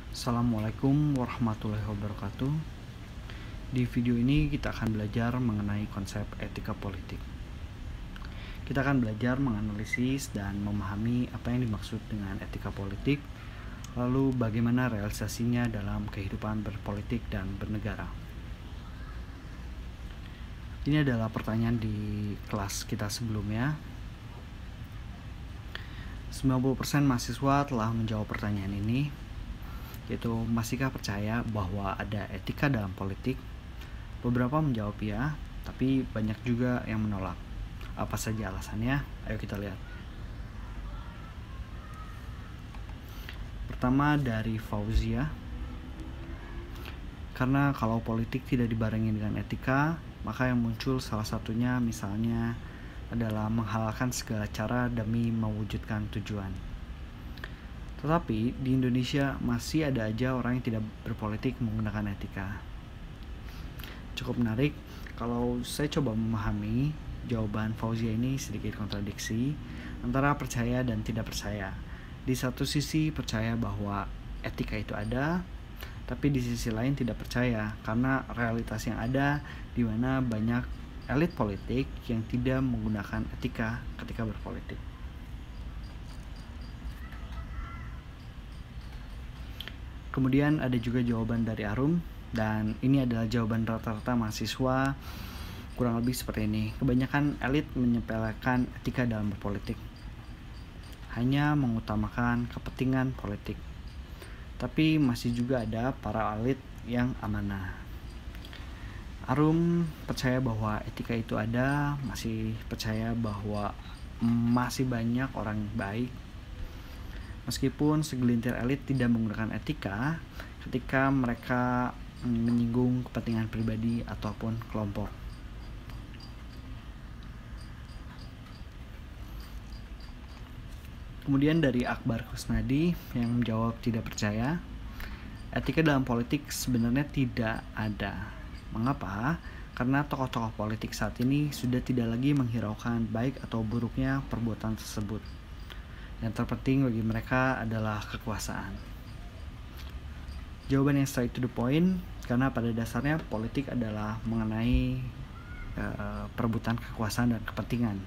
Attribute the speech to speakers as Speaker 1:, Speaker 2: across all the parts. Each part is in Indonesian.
Speaker 1: Assalamualaikum warahmatullahi wabarakatuh. Di video ini kita akan belajar mengenai konsep etika politik. Kita akan belajar menganalisis dan memahami apa yang dimaksud dengan etika politik, lalu bagaimana realisasinya dalam kehidupan berpolitik dan bernegara. Ini adalah pertanyaan di kelas kita sebelumnya. 90% mahasiswa telah menjawab pertanyaan ini, yaitu masihkah percaya bahwa ada etika dalam politik? Beberapa menjawab ya, tapi banyak juga yang menolak. Apa saja alasannya? Ayo kita lihat. Pertama dari Fauzia. Karena kalau politik tidak dibarengi dengan etika, maka yang muncul salah satunya misalnya adalah menghalalkan segala cara demi mewujudkan tujuan. Tetapi di Indonesia masih ada aja orang yang tidak berpolitik menggunakan etika. Cukup menarik kalau saya coba memahami jawaban Fauzia ini sedikit kontradiksi antara percaya dan tidak percaya. Di satu sisi percaya bahwa etika itu ada, tapi di sisi lain tidak percaya karena realitas yang ada di mana banyak elit politik yang tidak menggunakan etika ketika berpolitik. Kemudian ada juga jawaban dari Arum, dan ini adalah jawaban rata-rata mahasiswa kurang lebih seperti ini. Kebanyakan elit menyepelekan etika dalam berpolitik, hanya mengutamakan kepentingan politik. Tapi masih juga ada para elit yang amanah. Arum percaya bahwa etika itu ada, masih percaya bahwa masih banyak orang baik. Meskipun segelintir elit tidak menggunakan etika ketika mereka menyinggung kepentingan pribadi ataupun kelompok. Kemudian dari Akbar Kusnadi yang menjawab tidak percaya, etika dalam politik sebenarnya tidak ada. Mengapa? Karena tokoh-tokoh politik saat ini sudah tidak lagi menghiraukan baik atau buruknya perbuatan tersebut. Yang terpenting bagi mereka adalah kekuasaan. Jawaban yang straight to the point, karena pada dasarnya politik adalah mengenai perebutan kekuasaan dan kepentingan.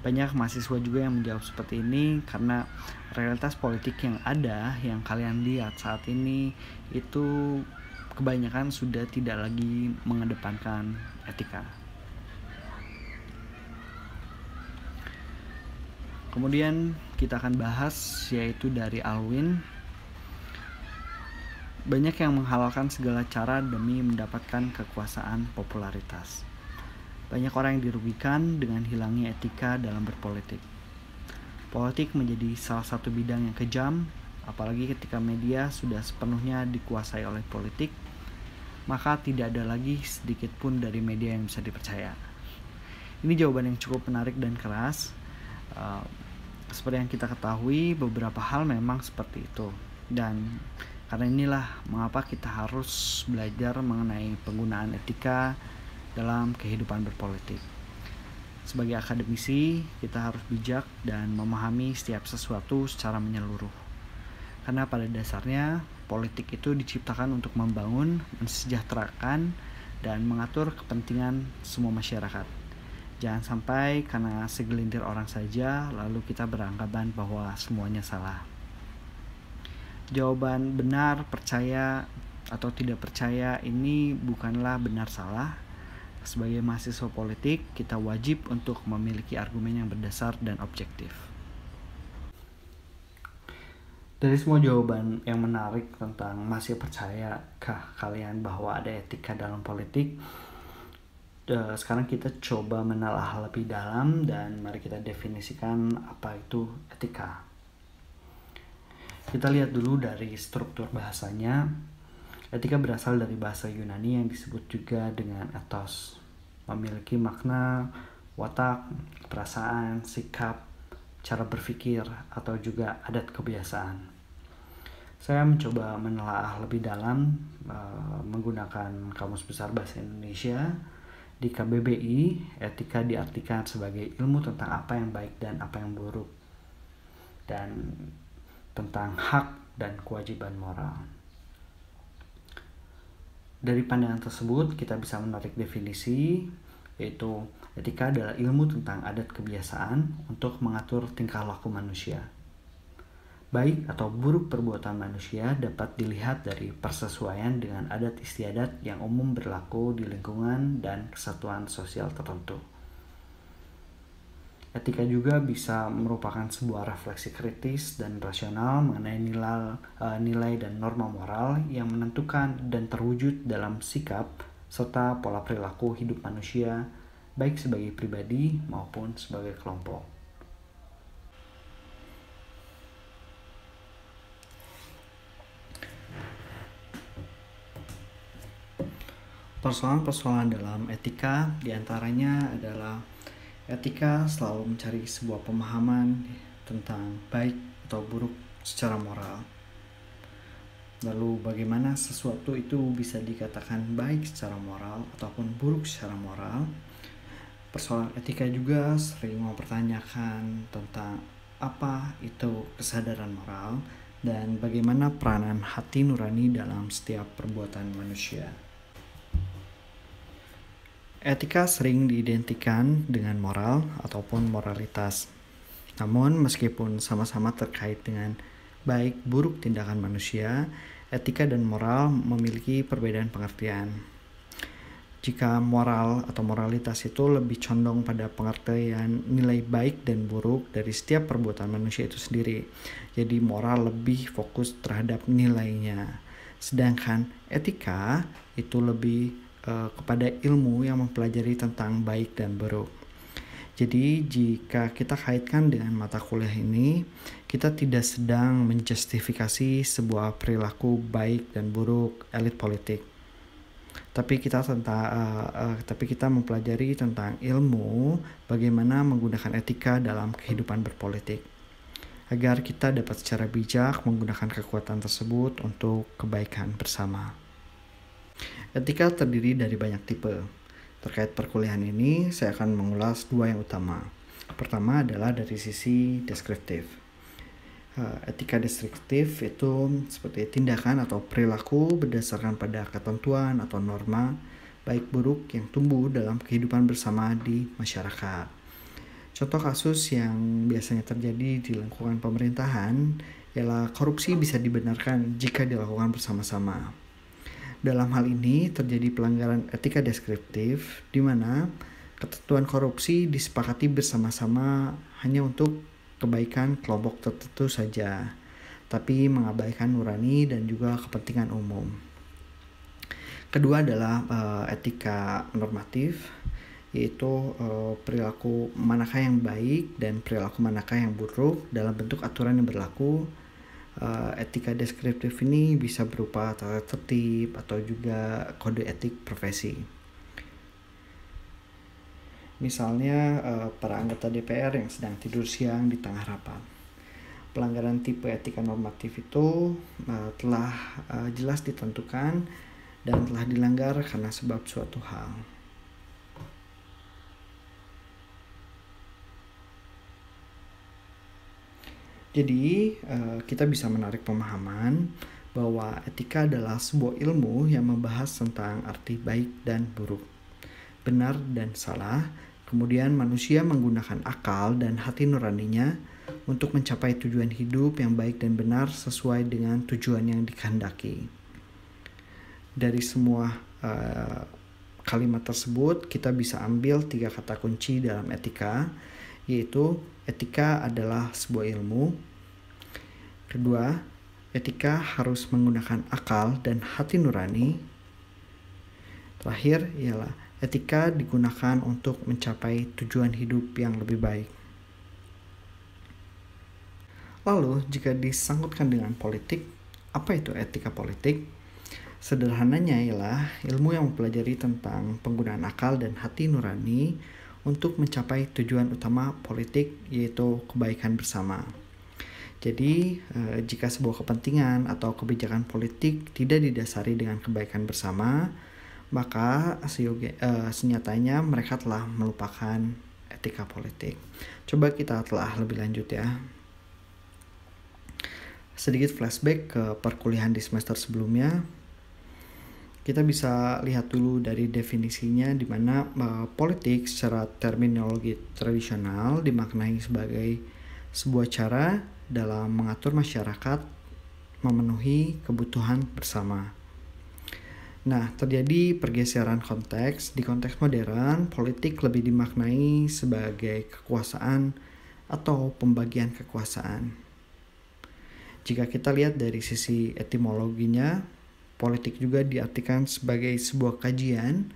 Speaker 1: Banyak mahasiswa juga yang menjawab seperti ini karena realitas politik yang ada, yang kalian lihat saat ini itu kebanyakan sudah tidak lagi mengedepankan etika. Kemudian kita akan bahas yaitu dari Alwin. Banyak yang menghalalkan segala cara demi mendapatkan kekuasaan popularitas. Banyak orang yang dirugikan dengan hilangnya etika dalam berpolitik. Politik menjadi salah satu bidang yang kejam, apalagi ketika media sudah sepenuhnya dikuasai oleh politik, maka tidak ada lagi sedikit pun dari media yang bisa dipercaya. Ini jawaban yang cukup menarik dan keras. Seperti yang kita ketahui, beberapa hal memang seperti itu, dan karena inilah mengapa kita harus belajar mengenai penggunaan etika dalam kehidupan berpolitik. Sebagai akademisi, kita harus bijak dan memahami setiap sesuatu secara menyeluruh, karena pada dasarnya politik itu diciptakan untuk membangun, mensejahterakan, dan mengatur kepentingan semua masyarakat. Jangan sampai karena segelintir orang saja lalu kita beranggapan bahwa semuanya salah. Jawaban benar, percaya atau tidak percaya ini bukanlah benar salah. Sebagai mahasiswa politik, kita wajib untuk memiliki argumen yang berdasar dan objektif. Dari semua jawaban yang menarik tentang masih percayakah kalian bahwa ada etika dalam politik, sekarang kita coba menelaah lebih dalam dan mari kita definisikan apa itu etika. Kita lihat dulu dari struktur bahasanya. Etika berasal dari bahasa Yunani yang disebut juga dengan ethos, memiliki makna watak, perasaan, sikap, cara berpikir, atau juga adat kebiasaan. Saya mencoba menelaah lebih dalam menggunakan Kamus Besar Bahasa Indonesia. Di KBBI, etika diartikan sebagai ilmu tentang apa yang baik dan apa yang buruk, dan tentang hak dan kewajiban moral. Dari pandangan tersebut, kita bisa menarik definisi, yaitu etika adalah ilmu tentang adat kebiasaan untuk mengatur tingkah laku manusia. Baik atau buruk perbuatan manusia dapat dilihat dari persesuaian dengan adat istiadat yang umum berlaku di lingkungan dan kesatuan sosial tertentu. Etika juga bisa merupakan sebuah refleksi kritis dan rasional mengenai nilai dan norma moral yang menentukan dan terwujud dalam sikap serta pola perilaku hidup manusia, baik sebagai pribadi maupun sebagai kelompok. Persoalan-persoalan dalam etika diantaranya adalah etika selalu mencari sebuah pemahaman tentang baik atau buruk secara moral. Lalu bagaimana sesuatu itu bisa dikatakan baik secara moral ataupun buruk secara moral? Persoalan etika juga sering mempertanyakan tentang apa itu kesadaran moral dan bagaimana peranan hati nurani dalam setiap perbuatan manusia. Etika sering diidentikan dengan moral ataupun moralitas. Namun meskipun sama-sama terkait dengan baik buruk tindakan manusia, etika dan moral memiliki perbedaan pengertian. Jika moral atau moralitas itu lebih condong pada pengertian nilai baik dan buruk dari setiap perbuatan manusia itu sendiri. Jadi moral lebih fokus terhadap nilainya. Sedangkan etika itu lebih kepada ilmu yang mempelajari tentang baik dan buruk. Jadi jika kita kaitkan dengan mata kuliah ini, kita tidak sedang menjustifikasi sebuah perilaku baik dan buruk elit politik. Tapi kita mempelajari tentang ilmu bagaimana menggunakan etika dalam kehidupan berpolitik, agar kita dapat secara bijak menggunakan kekuatan tersebut untuk kebaikan bersama. Etika terdiri dari banyak tipe. Terkait perkuliahan ini, saya akan mengulas dua yang utama. Pertama adalah dari sisi deskriptif. Etika deskriptif itu seperti tindakan atau perilaku berdasarkan pada ketentuan atau norma, baik buruk yang tumbuh dalam kehidupan bersama di masyarakat. Contoh kasus yang biasanya terjadi di lingkungan pemerintahan ialah korupsi bisa dibenarkan jika dilakukan bersama-sama. Dalam hal ini terjadi pelanggaran etika deskriptif di mana ketentuan korupsi disepakati bersama-sama hanya untuk kebaikan kelompok tertentu saja, tapi mengabaikan nurani dan juga kepentingan umum. Kedua adalah etika normatif, yaitu perilaku manakah yang baik dan perilaku manakah yang buruk dalam bentuk aturan yang berlaku. Etika deskriptif ini bisa berupa tata tertib atau juga kode etik profesi. Misalnya para anggota DPR yang sedang tidur siang di tengah rapat. Pelanggaran tipe etika normatif itu telah jelas ditentukan dan telah dilanggar karena sebab suatu hal. Jadi kita bisa menarik pemahaman bahwa etika adalah sebuah ilmu yang membahas tentang arti baik dan buruk, benar dan salah. Kemudian manusia menggunakan akal dan hati nuraninya untuk mencapai tujuan hidup yang baik dan benar sesuai dengan tujuan yang dikehendaki. Dari semua kalimat tersebut kita bisa ambil 3 kata kunci dalam etika, yaitu etika adalah sebuah ilmu. Kedua, etika harus menggunakan akal dan hati nurani. Terakhir ialah etika digunakan untuk mencapai tujuan hidup yang lebih baik. Lalu, jika disangkutkan dengan politik, apa itu etika politik? Sederhananya ialah ilmu yang mempelajari tentang penggunaan akal dan hati nurani untuk mencapai tujuan utama politik, yaitu kebaikan bersama. Jadi, jika sebuah kepentingan atau kebijakan politik tidak didasari dengan kebaikan bersama, maka senyatanya mereka telah melupakan etika politik. Coba kita telah lebih lanjut ya. Sedikit flashback ke perkuliahan di semester sebelumnya. Kita bisa lihat dulu dari definisinya, di mana politik secara terminologi tradisional dimaknai sebagai sebuah cara dalam mengatur masyarakat memenuhi kebutuhan bersama. Nah, terjadi pergeseran konteks. Di konteks modern, politik lebih dimaknai sebagai kekuasaan atau pembagian kekuasaan. Jika kita lihat dari sisi etimologinya, politik juga diartikan sebagai sebuah kajian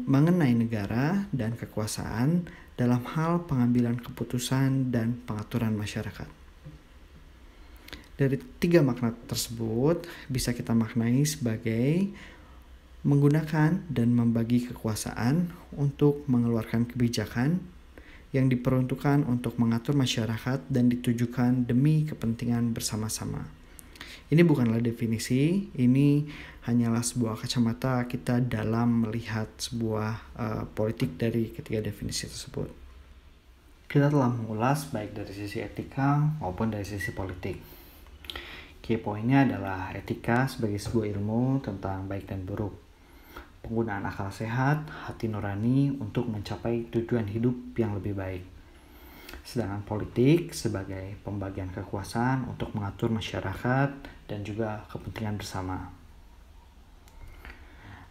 Speaker 1: mengenai negara dan kekuasaan dalam hal pengambilan keputusan dan pengaturan masyarakat. Dari 3 makna tersebut bisa kita maknai sebagai menggunakan dan membagi kekuasaan untuk mengeluarkan kebijakan yang diperuntukkan untuk mengatur masyarakat dan ditujukan demi kepentingan bersama-sama. Ini bukanlah definisi, ini hanyalah sebuah kacamata kita dalam melihat sebuah politik dari ketiga definisi tersebut. Kita telah mengulas baik dari sisi etika maupun dari sisi politik. Key point-nya adalah etika sebagai sebuah ilmu tentang baik dan buruk. Penggunaan akal sehat, hati nurani untuk mencapai tujuan hidup yang lebih baik. Sedangkan politik sebagai pembagian kekuasaan untuk mengatur masyarakat dan juga kepentingan bersama.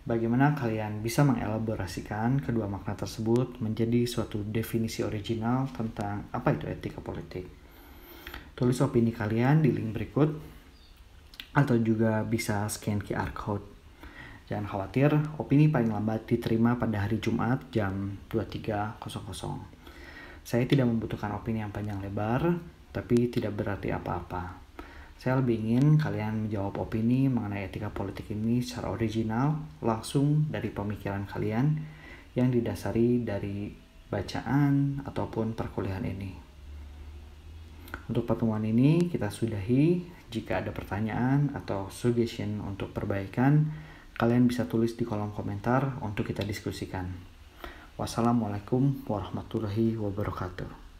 Speaker 1: Bagaimana kalian bisa mengelaborasikan kedua makna tersebut menjadi suatu definisi original tentang apa itu etika politik? Tulis opini kalian di link berikut, atau juga bisa scan QR code. Jangan khawatir, opini paling lambat diterima pada hari Jumat jam 23.00. Saya tidak membutuhkan opini yang panjang lebar, tapi tidak berarti apa-apa. Saya lebih ingin kalian menjawab opini mengenai etika politik ini secara original, langsung dari pemikiran kalian yang didasari dari bacaan ataupun perkuliahan ini. Untuk pertemuan ini kita sudahi. Jika ada pertanyaan atau suggestion untuk perbaikan, kalian bisa tulis di kolom komentar untuk kita diskusikan. Wassalamualaikum warahmatullahi wabarakatuh.